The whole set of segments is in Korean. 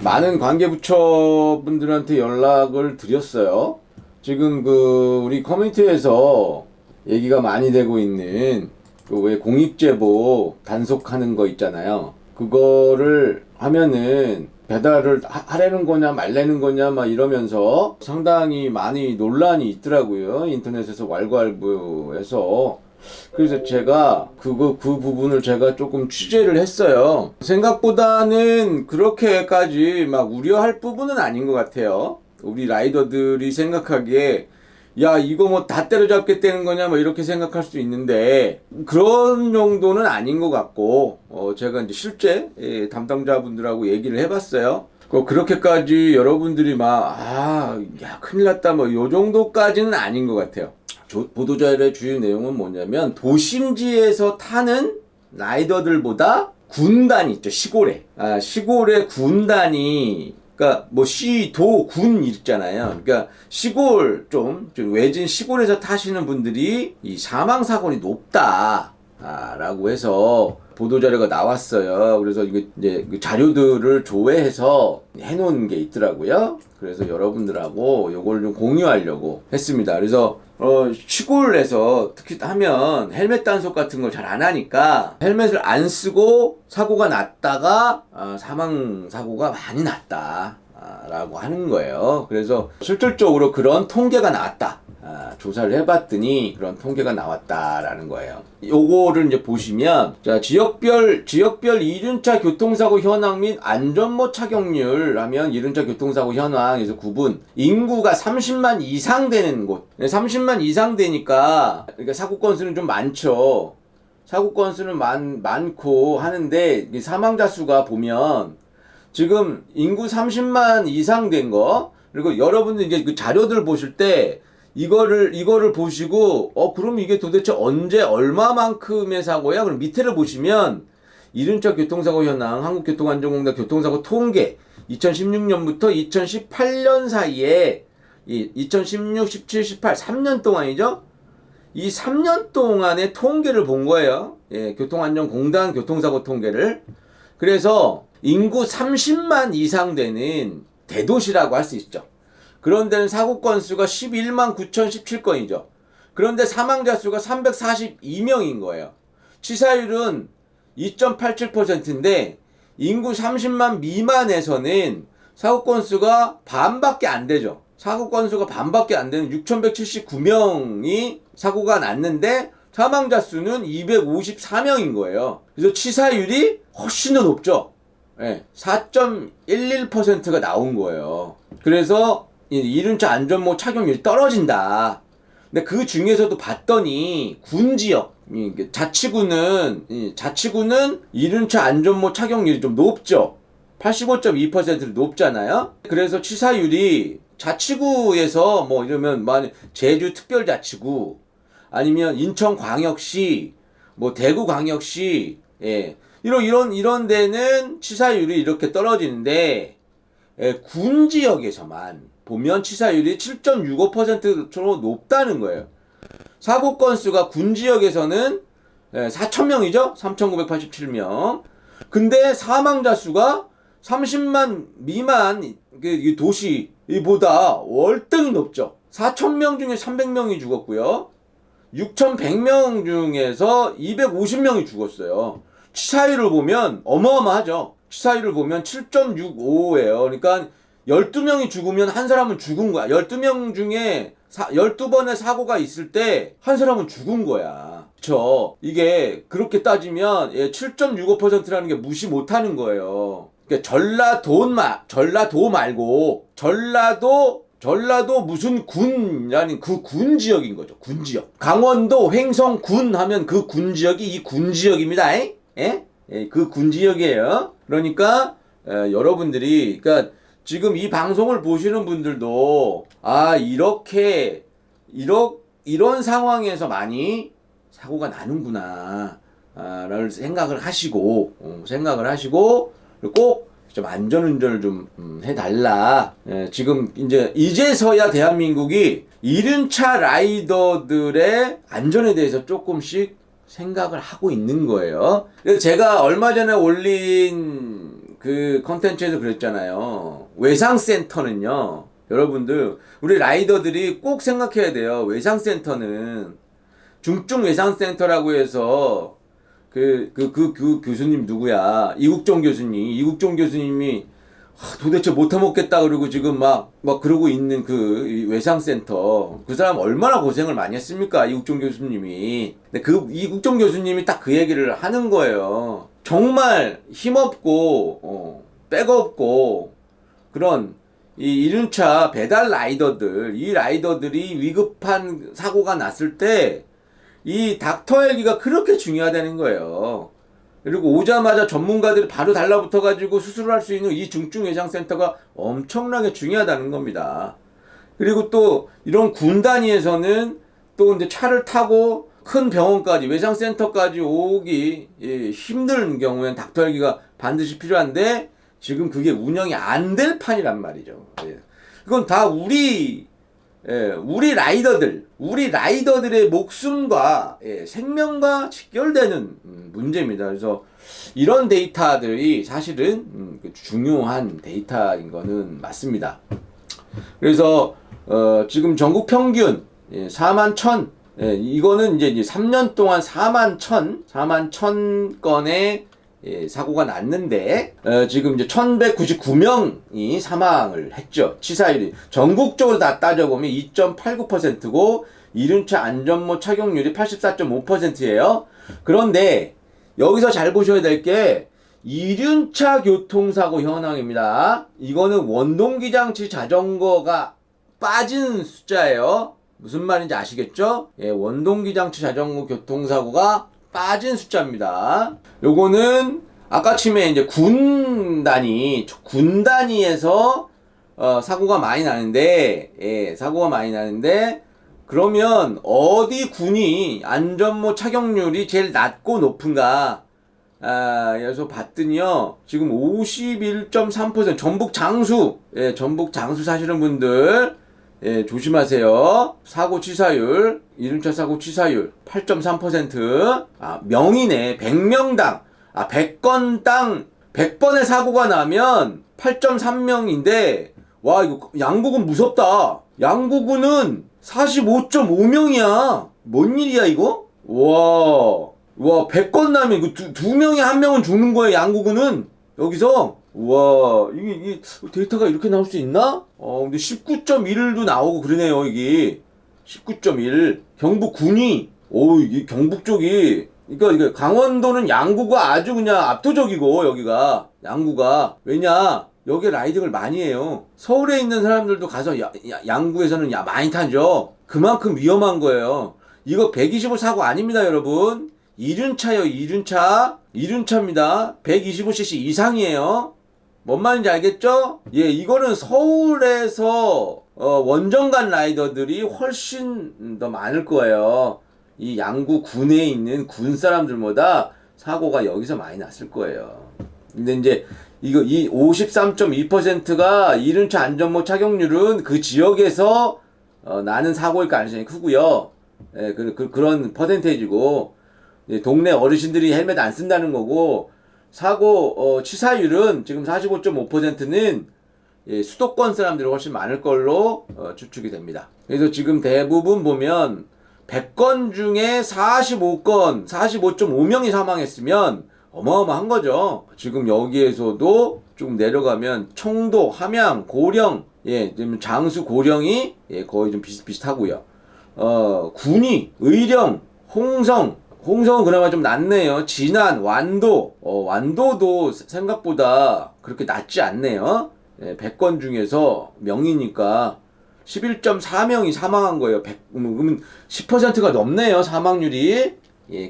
많은 관계부처분들한테 연락을 드렸어요. 지금 우리 커뮤니티에서 얘기가 많이 되고 있는 왜 공익제보 단속하는 거 있잖아요. 그거를 하면은 배달을 하라는 거냐 말라는 거냐 막 이러면서 상당히 많이 논란이 있더라고요. 인터넷에서 왈가왈부해서. 그래서 제가 그 부분을 제가 조금 취재를 했어요. 생각보다는 그렇게까지 막 우려할 부분은 아닌 것 같아요. 우리 라이더들이 생각하기에 야 이거 뭐 다 때려잡겠다는 거냐 뭐 이렇게 생각할 수 있는데 그런 정도는 아닌 것 같고 제가 이제 실제 담당자분들하고 얘기를 해봤어요. 그렇게까지 여러분들이 야 큰일 났다 뭐 요 정도까지는 아닌 것 같아요. 보도자료의 주요 내용은 뭐냐면 도심지에서 타는 라이더들보다 군단이 있죠. 시골에 군단이 그러니까 뭐 시, 도, 군 있잖아요. 그러니까 시골 좀 외진 시골에서 타시는 분들이 이 사망 사고率이 높다. 라고 해서 보도자료가 나왔어요. 그래서 이제 자료들을 조회해서 해놓은 게 있더라고요. 그래서 여러분들하고 요걸 좀 공유하려고 했습니다. 그래서 시골에서 특히 하면 헬멧 단속 같은 걸 잘 안 하니까 헬멧을 안 쓰고 사고가 났다가 사망 사고가 많이 났다 라고 하는 거예요. 그래서 실질적으로 그런 통계가 나왔다. 조사를 해봤더니 그런 통계가 나왔다라는 거예요. 요거를 이제 보시면 자 지역별 이륜차 교통사고 현황 및 안전모 착용률 하면 이륜차 교통사고 현황에서 구분 인구가 30만 이상 되는 곳 30만 이상 되니까 그러니까 사고 건수는 좀 많죠. 사고 건수는 많고 하는데 사망자 수가 보면 지금 인구 30만 이상 된 거 그리고 여러분들 이제 그 자료들 보실 때 이거를 보시고 그럼 이게 도대체 언제 얼마만큼의 사고야? 그럼 밑에를 보시면 이륜차 교통사고 현황 한국교통안전공단 교통사고 통계 2016년부터 2018년 사이에 2016, 17, 18 3년 동안이죠. 이 3년 동안의 통계를 본 거예요. 교통안전공단 교통사고 통계를. 그래서 인구 30만 이상 되는 대도시라고 할 수 있죠. 그런 데는 사고 건수가 11만 9,017건이죠. 그런데 사망자 수가 342명인 거예요. 치사율은 2.87%인데 인구 30만 미만에서는 사고 건수가 반밖에 안 되죠. 사고 건수가 반밖에 안 되는 6,179명이 사고가 났는데 사망자 수는 254명인 거예요. 그래서 치사율이 훨씬 더 높죠. 4.11%가 나온 거예요. 그래서 이륜차 안전모 착용률이 떨어진다. 근데 그 중에서도 봤더니 군 지역, 자치구는 이륜차 안전모 착용률이 좀 높죠. 85.2%로 높잖아요. 그래서 치사율이 자치구에서 뭐 이러면 제주특별자치구 아니면 인천광역시, 뭐 대구광역시, 이런 데는 치사율이 이렇게 떨어지는데 군 지역에서만 보면 치사율이 7.65%로 높다는 거예요. 사고 건수가 군 지역에서는 4,000명이죠? 3,987명. 근데 사망자 수가 30만 미만 도시보다 월등히 높죠. 4,000명 중에 300명이 죽었고요. 6,100명 중에서 250명이 죽었어요. 치사율을 보면 어마어마하죠. 치사율을 보면 7.65예요. 그러니까 12명이 죽으면 한 사람은 죽은 거야. 12명 중에 12번의 사고가 있을 때 한 사람은 죽은 거야. 그쵸? 이게 그렇게 따지면 7.65%라는 게 무시 못하는 거예요. 그러니까 전라도 말고 전라도 무슨 군이라는 그 군 지역인 거죠. 군 지역. 강원도 횡성군 하면 그 군 지역이 이 군 지역입니다. 그 군 지역이에요. 그러니까 여러분들이 그러니까 지금 이 방송을 보시는 분들도 이런 상황에서 많이 사고가 나는구나 라는 생각을 하시고 꼭 좀 안전운전을 좀 해달라. 지금 이제서야 대한민국이 이륜차 라이더들의 안전에 대해서 조금씩 생각을 하고 있는 거예요. 그래서 제가 얼마 전에 올린 그 컨텐츠에서 그랬잖아요. 외상센터는요, 여러분들, 우리 라이더들이 꼭 생각해야 돼요. 외상센터는 중증 외상센터라고 해서 그 교수님 누구야? 이국종 교수님이 도대체 못 해먹겠다 그러고 지금 막 그러고 있는 그 외상센터. 그 사람 얼마나 고생을 많이 했습니까? 이국종 교수님이. 근데 그 이국종 교수님이 딱 그 얘기를 하는 거예요. 정말 힘없고, 백 없고, 그런 이 1륜차 배달 라이더들, 이 라이더들이 위급한 사고가 났을 때 이 닥터 헬기가 그렇게 중요하다는 거예요. 그리고 오자마자 전문가들이 바로 달라붙어 가지고 수술을 할 수 있는 이 중증 외상센터가 엄청나게 중요하다는 겁니다. 그리고 또 이런 군 단위에서는 또 이제 차를 타고 큰 병원까지 외상센터까지 오기 힘든 경우엔 닥터 헬기가 반드시 필요한데 지금 그게 운영이 안 될 판이란 말이죠. 그건 다 우리 라이더들의 목숨과 생명과 직결되는 문제입니다. 그래서 이런 데이터들이 사실은 중요한 데이터인 거는 맞습니다. 그래서 지금 전국 평균 4만 1천, 이거는 이제 3년 동안 4만 1천 건의 사고가 났는데 지금 이제 1199명이 사망을 했죠. 치사율이 전국적으로 다 따져보면 2.89%고 이륜차 안전모 착용률이 84.5%예요. 그런데 여기서 잘 보셔야 될 게 이륜차 교통사고 현황입니다. 이거는 원동기장치 자전거가 빠진 숫자예요. 무슨 말인지 아시겠죠? 원동기장치 자전거 교통사고가 빠진 숫자입니다. 요거는 아까 치면 이제 군 단위에서 사고가 많이 나는데, 그러면 어디 군이 안전모 착용률이 제일 낮고 높은가? 그래서 봤더니요, 지금 51.3% 전북 장수 사시는 분들, 조심하세요. 사고 치사율, 이륜차 사고 치사율 8.3%. 명이네. 100명당, 100건당 100번의 사고가 나면 8.3명인데, 와, 이거 양구군 무섭다. 양구군은 45.5명이야. 뭔 일이야, 이거? 와, 100건 나면 이거 두 명에 한 명은 죽는 거예요, 양구군은. 여기서. 우와, 이게 데이터가 이렇게 나올 수 있나? 근데 19.1도 나오고 그러네요, 이게. 19.1. 경북 군이, 이게 경북 쪽이, 그러니까 강원도는 양구가 아주 그냥 압도적이고, 여기가. 양구가. 왜냐? 여기 라이딩을 많이 해요. 서울에 있는 사람들도 가서 양구에서는 많이 타죠. 그만큼 위험한 거예요. 이거 125 사고 아닙니다, 여러분. 이륜차요, 이륜차입니다. 125cc 이상이에요. 뭔 말인지 알겠죠? 이거는 서울에서 원정 간 라이더들이 훨씬 더 많을 거예요. 이 양구 군에 있는 군 사람들보다 사고가 여기서 많이 났을 거예요. 근데 이제 이 53.2%가 이륜차 안전모 착용률은 그 지역에서 나는 사고일 가능성이 크고요. 그런 퍼센테이지고, 동네 어르신들이 헬멧 안 쓴다는 거고, 사고 치사율은 지금 45.5%는 수도권 사람들이 훨씬 많을 걸로 추측이 됩니다. 그래서 지금 대부분 보면 100건 중에 45.5명이 사망했으면 어마어마한 거죠. 지금 여기에서도 좀 내려가면 청도, 함양, 고령, 장수, 고령이 거의 좀 비슷하고요. 군위, 의령, 홍성은 그나마 좀 낫네요. 진안, 완도도 생각보다 그렇게 낮지 않네요. 100건 중에서 명이니까 11.4명이 사망한 거예요. 그러면 10%가 넘네요, 사망률이.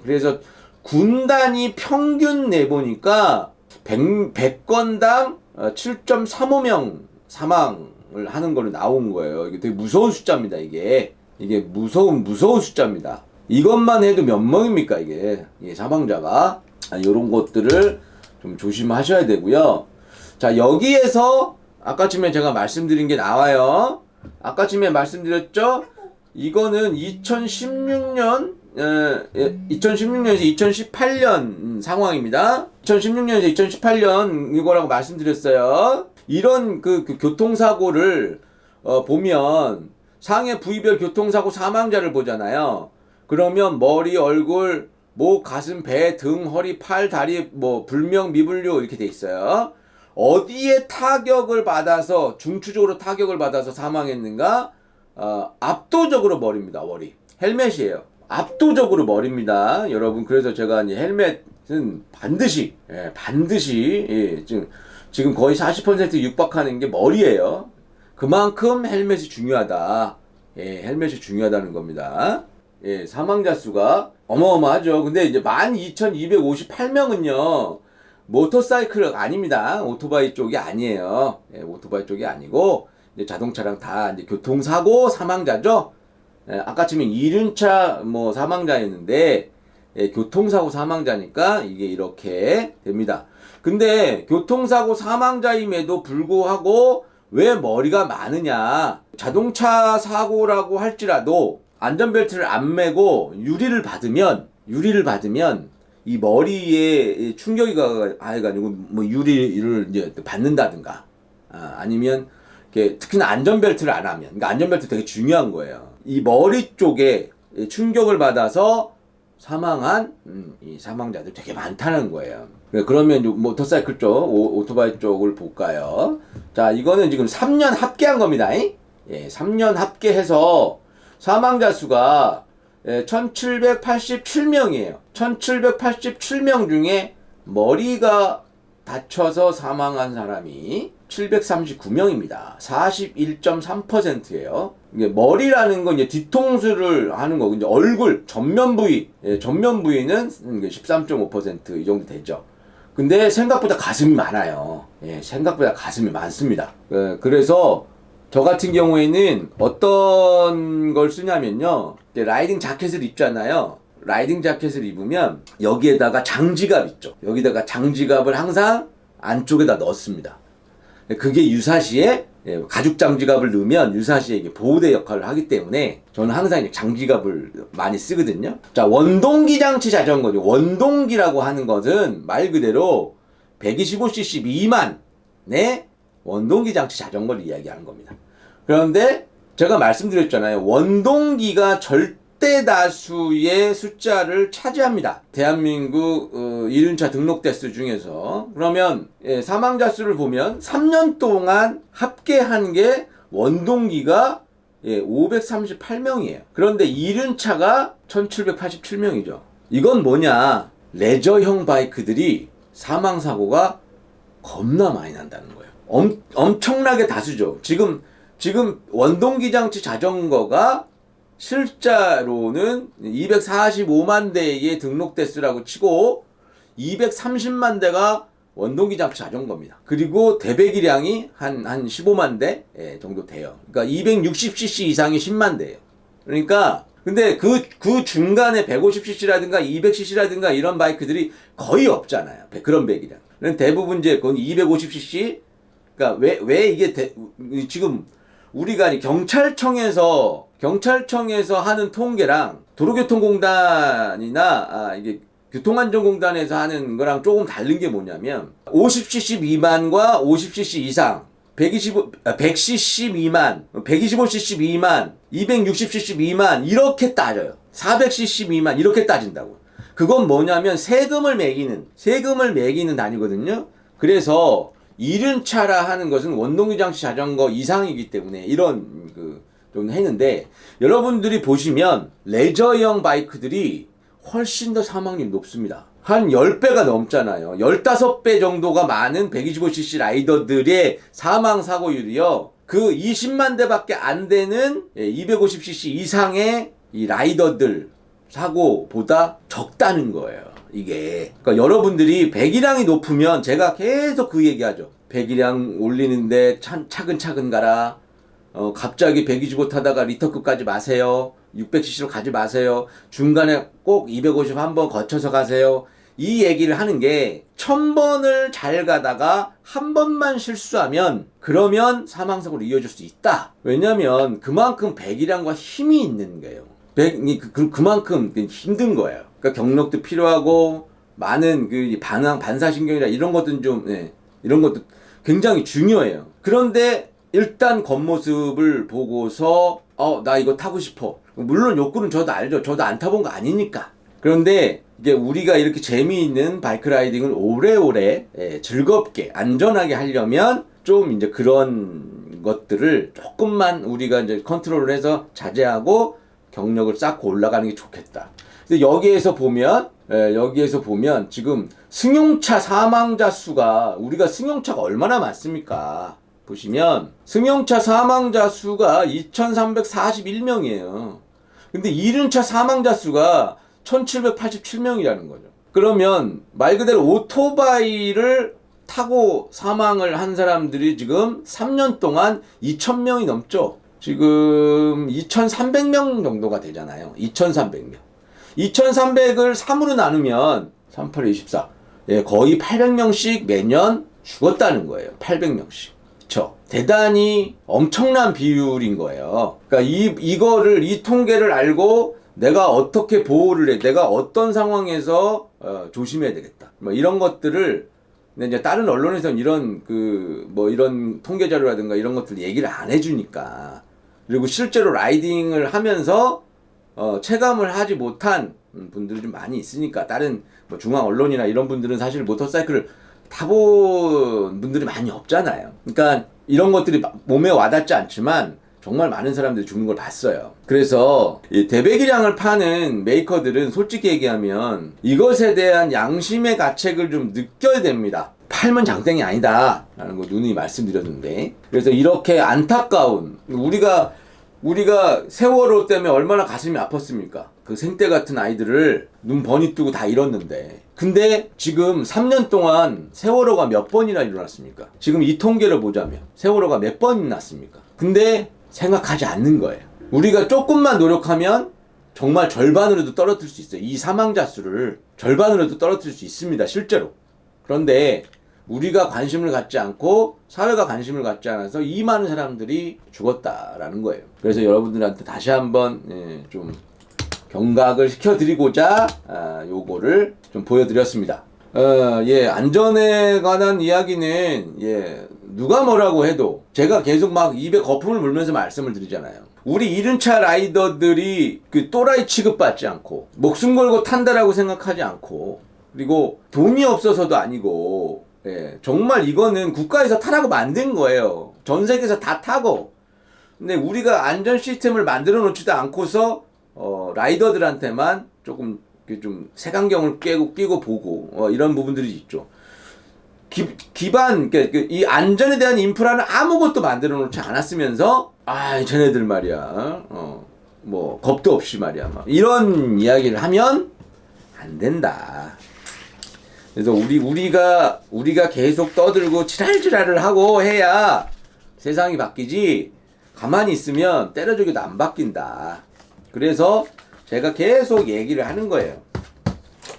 그래서 군단위 평균 내보니까 100건당 7.35명 사망을 하는 걸로 나온 거예요. 이게 되게 무서운 숫자입니다, 이게 무서운 숫자입니다. 이것만 해도 몇 명입니까, 이게 사망자가. 이런 것들을 좀 조심하셔야 되고요. 자, 여기에서 아까쯤에 제가 말씀드린 게 나와요. 아까쯤에 말씀드렸죠? 이거는 2016년 2016년에서 2018년 상황입니다. 2016년에서 2018년 이거라고 말씀드렸어요. 이런 그 교통사고를 보면 상해 부위별 교통사고 사망자를 보잖아요. 그러면 머리, 얼굴, 목, 가슴, 배, 등, 허리, 팔, 다리, 뭐 불명, 미분류 이렇게 돼 있어요. 어디에 타격을 받아서 중추적으로 타격을 받아서 사망했는가? 압도적으로 머리입니다. 머리. 헬멧이에요. 압도적으로 머리입니다. 여러분, 그래서 제가 이제 헬멧은 반드시 지금 거의 40% 육박하는 게 머리예요. 그만큼 헬멧이 중요하다. 헬멧이 중요하다는 겁니다. 사망자 수가 어마어마하죠. 근데 이제 12,258명은요, 모터사이클 아닙니다. 오토바이 쪽이 아니에요. 오토바이 쪽이 아니고, 이제 자동차랑 다 이제 교통사고 사망자죠. 아까 치면 이륜차 뭐 사망자였는데, 교통사고 사망자니까 이게 이렇게 됩니다. 근데 교통사고 사망자임에도 불구하고 왜 머리가 많으냐? 자동차 사고라고 할지라도 안전벨트를 안 매고 유리를 받으면 이 머리에 충격이 가가지고 뭐 유리를 이제 받는다든가, 아니면 특히나 안전벨트를 안 하면, 그러니까 안전벨트 되게 중요한 거예요. 이 머리 쪽에 충격을 받아서 사망한 이 사망자들 되게 많다는 거예요. 그러면 모터사이클 쪽, 오토바이 쪽을 볼까요? 자, 이거는 지금 3년 합계한 겁니다. 3년 합계해서 사망자 수가 1787명이에요. 1787명 중에 머리가 다쳐서 사망한 사람이 739명입니다. 41.3%예요. 이게 머리라는 건 이제 뒤통수를 하는 거고, 이제 얼굴, 전면 부위는 13.5% 이 정도 되죠. 근데 생각보다 가슴이 많아요. 생각보다 가슴이 많습니다. 그래서 저 같은 경우에는 어떤 걸 쓰냐면요, 라이딩 자켓을 입잖아요. 라이딩 자켓을 입으면 여기에다가 장지갑 있죠. 여기다가 장지갑을 항상 안쪽에다 넣습니다. 그게 유사시에, 가죽 장지갑을 넣으면 유사시에 이게 보호대 역할을 하기 때문에 저는 항상 이제 장지갑을 많이 쓰거든요. 자, 원동기 장치 자전거죠. 원동기라고 하는 것은 말 그대로 125cc 미만의 원동기 장치 자전거를 이야기하는 겁니다. 그런데 제가 말씀드렸잖아요. 원동기가 절대 다수의 숫자를 차지합니다. 대한민국 이륜차 등록 대수 중에서. 그러면 사망자 수를 보면 3년 동안 합계한 게 원동기가 538명이에요. 그런데 이륜차가 1787명이죠. 이건 뭐냐? 레저형 바이크들이 사망사고가 겁나 많이 난다는 거예요. 엄청나게 다수죠. 지금 원동기 장치 자전거가 실제로는 245만 대의 등록 대수라고 치고 230만 대가 원동기 장치 자전거입니다. 그리고 대배기량이 한 15만 대 정도 돼요. 그러니까 260cc 이상이 10만 대예요. 그러니까 근데 그 중간에 150cc라든가 200cc라든가 이런 바이크들이 거의 없잖아요. 그런 배기량. 대부분 이제 그건 250cc. 그러니까 왜 이게 지금 우리가 경찰청에서 하는 통계랑 도로교통공단이나 이게 교통안전공단에서 하는 거랑 조금 다른 게 뭐냐면 50cc 미만과 50cc 이상, 100cc 미만, 125cc 미만, 260cc 미만 이렇게 따져요. 400cc 미만 이렇게 따진다고. 그건 뭐냐면 세금을 매기는 단위거든요. 그래서 이륜차라 하는 것은 원동기 장치 자전거 이상이기 때문에 이런 좀 했는데, 여러분들이 보시면 레저형 바이크들이 훨씬 더 사망률이 높습니다. 한 10배가 넘잖아요. 15배 정도가 많은 125cc 라이더들의 사망 사고율이요, 그 20만 대밖에 안 되는 250cc 이상의 이 라이더들 사고보다 적다는 거예요. 이게. 그러니까 여러분들이 배기량이 높으면 제가 계속 그 얘기하죠. 배기량 올리는데 차근차근 가라. 갑자기 125 타다가 리터급 가지 마세요. 600cc로 가지 마세요. 중간에 꼭 250 한번 거쳐서 가세요. 이 얘기를 하는 게 1000번을 잘 가다가 한 번만 실수하면 그러면 사망사고로 이어질 수 있다. 왜냐면 그만큼 배기량과 힘이 있는 거예요. 그만큼 힘든 거예요. 그러니까 경력도 필요하고 많은 그 반사신경이나 이런 것들은 좀 이런 것도 굉장히 중요해요. 그런데 일단 겉모습을 보고서 나 이거 타고 싶어. 물론 욕구는 저도 알죠. 저도 안 타본 거 아니니까. 그런데 이게 우리가 이렇게 재미있는 바이크 라이딩을 오래오래 즐겁게 안전하게 하려면 좀 이제 그런 것들을 조금만 우리가 이제 컨트롤을 해서 자제하고 경력을 쌓고 올라가는 게 좋겠다. 근데 여기에서 보면 지금 승용차 사망자 수가 우리가 승용차가 얼마나 많습니까? 보시면 승용차 사망자 수가 2341명이에요. 근데 이륜차 사망자 수가 1787명이라는 거죠. 그러면 말 그대로 오토바이를 타고 사망을 한 사람들이 지금 3년 동안 2000명이 넘죠. 지금 2300명 정도가 되잖아요. 2300명. 2300을 3으로 나누면 38, 24. 거의 800명씩 매년 죽었다는 거예요. 800명씩. 그쵸? 대단히 엄청난 비율인 거예요. 그러니까 이 통계를 알고 내가 어떻게 보호를 해, 내가 어떤 상황에서 조심해야 되겠다. 뭐 이런 것들을 근데 이제 다른 언론에서는 이런 통계 자료라든가 이런 것들 얘기를 안 해주니까 그리고 실제로 라이딩을 하면서 체감을 하지 못한 분들이 좀 많이 있으니까 다른 뭐 중앙 언론이나 이런 분들은 사실 모터사이클을 타본 분들이 많이 없잖아요. 그러니까 이런 것들이 몸에 와닿지 않지만 정말 많은 사람들이 죽는 걸 봤어요. 그래서 이 대배기량을 파는 메이커들은 솔직히 얘기하면 이것에 대한 양심의 가책을 좀 느껴야 됩니다. 팔면 장땡이 아니다 라는 거 누누이 말씀드렸는데, 그래서 이렇게 안타까운 우리가 세월호 때문에 얼마나 가슴이 아팠습니까? 그 생떼 같은 아이들을 눈 번이 뜨고 다 잃었는데, 근데 지금 3년 동안 세월호가 몇 번이나 일어났습니까? 지금 이 통계를 보자면 세월호가 몇 번 일어났습니까? 근데 생각하지 않는 거예요. 우리가 조금만 노력하면 정말 절반으로도 떨어뜨릴 수 있어요. 이 사망자 수를 절반으로도 떨어뜨릴 수 있습니다. 실제로. 그런데 우리가 관심을 갖지 않고 사회가 관심을 갖지 않아서 이 많은 사람들이 죽었다라는 거예요. 그래서 여러분들한테 다시 한번 좀 경각을 시켜드리고자 요거를 좀 보여드렸습니다. 안전에 관한 이야기는 누가 뭐라고 해도 제가 계속 막 입에 거품을 물면서 말씀을 드리잖아요. 우리 이륜차 라이더들이 그 또라이 취급받지 않고 목숨 걸고 탄다라고 생각하지 않고, 그리고 돈이 없어서도 아니고 정말 이거는 국가에서 타라고 만든 거예요. 전 세계에서 다 타고. 근데 우리가 안전 시스템을 만들어 놓지도 않고서 라이더들한테만 조금 좀 색안경을 끼고 보고 이런 부분들이 있죠. 이 안전에 대한 인프라는 아무것도 만들어 놓지 않았으면서 쟤네들 말이야 뭐 겁도 없이 말이야 막 이런 이야기를 하면 안 된다. 그래서 우리가 계속 떠들고 지랄지랄을 하고 해야 세상이 바뀌지, 가만히 있으면 때려주기도 안 바뀐다. 그래서 제가 계속 얘기를 하는 거예요.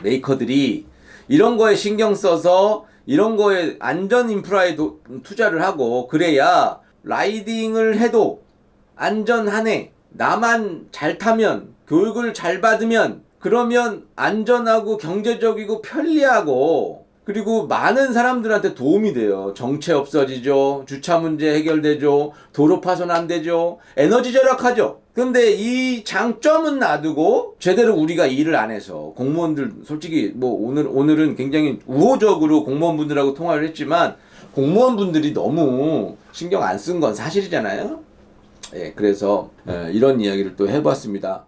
메이커들이 이런 거에 신경 써서 이런 거에 안전 인프라에 투자를 하고, 그래야 라이딩을 해도 안전하네, 나만 잘 타면, 교육을 잘 받으면, 그러면 안전하고 경제적이고 편리하고, 그리고 많은 사람들한테 도움이 돼요. 정체 없어지죠. 주차 문제 해결되죠. 도로 파손 안 되죠. 에너지 절약하죠. 근데 이 장점은 놔두고 제대로 우리가 일을 안 해서 공무원들 솔직히 뭐 오늘은 굉장히 우호적으로 공무원분들하고 통화를 했지만 공무원분들이 너무 신경 안 쓴 건 사실이잖아요. 그래서 이런 이야기를 또 해봤습니다.